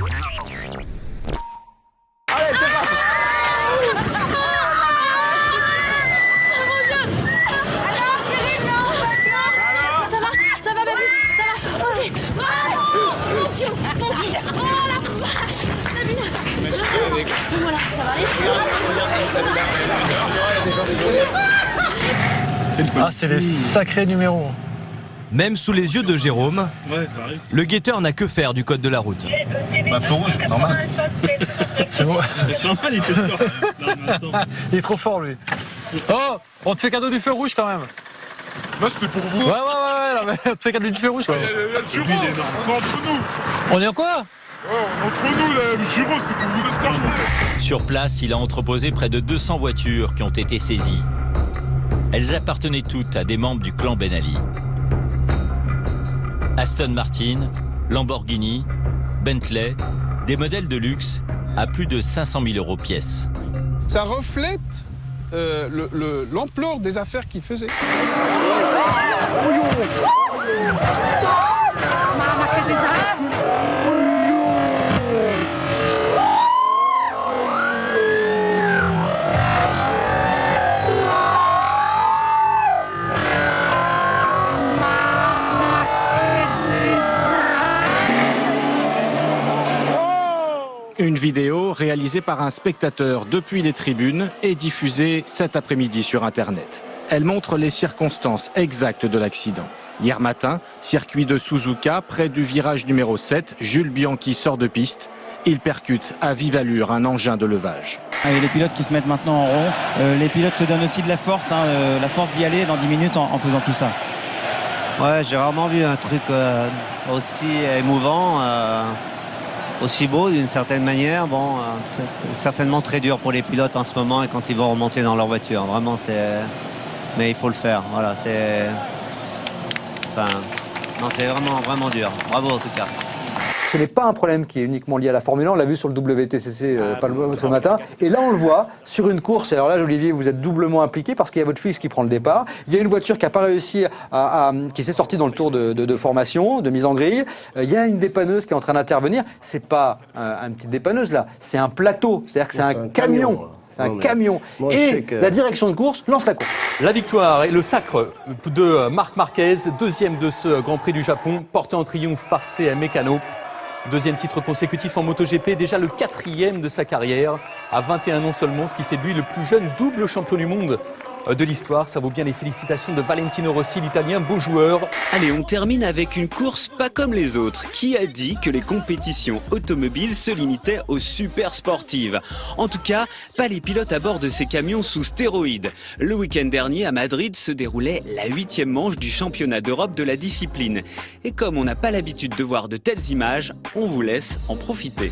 Allez, c'est parti. Ça va, Babus? Ça va? Ok. Mon Dieu! Oh la vache! Voilà, ça va aller? Ah, c'est les sacrés numéros. Même sous les yeux de Jérôme, le guetteur n'a que faire du code de la route. Bah, feu rouge, normal. C'est bon. C'est normal, il était fort. Non, mais attends. Il est trop fort, lui. Oh, on te fait cadeau du feu rouge quand même. Là, c'était pour vous. Ouais, non, mais on te fait cadeau du feu rouge quand même. Il y a le Giro, on est entre nous. On est en quoi? Ouais, entre nous, le Giro, c'était pour vous escorter. Sur place, il a entreposé près de 200 voitures qui ont été saisies. Elles appartenaient toutes à des membres du clan Ben Ali. Aston Martin, Lamborghini, Bentley, des modèles de luxe à plus de 500 000 € pièce. Ça reflète l'ampleur des affaires qu'il faisait. Une vidéo réalisée par un spectateur depuis les tribunes et diffusée cet après-midi sur Internet. Elle montre les circonstances exactes de l'accident. Hier matin, circuit de Suzuka, près du virage numéro 7, Jules Bianchi sort de piste. Il percute à vive allure un engin de levage. Et les pilotes qui se mettent maintenant en rond, les pilotes se donnent aussi de la force d'y aller dans 10 minutes en faisant tout ça. Ouais, j'ai rarement vu un truc aussi émouvant, aussi beau d'une certaine manière. Bon, certainement très dur pour les pilotes en ce moment et quand ils vont remonter dans leur voiture. Vraiment, mais il faut le faire. Voilà, c'est vraiment dur. Bravo en tout cas. Ce n'est pas un problème qui est uniquement lié à la Formule 1, on l'a vu sur le WTCC ce matin. Et là, on le voit sur une course. Alors là, Olivier, vous êtes doublement impliqué parce qu'il y a votre fils qui prend le départ. Il y a une voiture qui n'a pas réussi, qui s'est sortie dans le tour de formation, de mise en grille. Il y a une dépanneuse qui est en train d'intervenir. C'est pas une petite dépanneuse là, c'est un plateau, c'est-à-dire que c'est un camion. Un camion. Et la direction de course lance la course. La victoire et le sacre de Marc Marquez, deuxième de ce Grand Prix du Japon, porté en triomphe par CM Mécano. Deuxième titre consécutif en MotoGP, déjà le 4e de sa carrière, à 21 ans seulement, ce qui fait de lui le plus jeune double champion du monde de l'histoire. Ça vaut bien les félicitations de Valentino Rossi, l'Italien, beau joueur. Allez, on termine avec une course pas comme les autres. Qui a dit que les compétitions automobiles se limitaient aux super sportives? En tout cas, pas les pilotes à bord de ces camions sous stéroïdes. Le week-end dernier, à Madrid, se déroulait la 8e manche du championnat d'Europe de la discipline. Et comme on n'a pas l'habitude de voir de telles images, on vous laisse en profiter.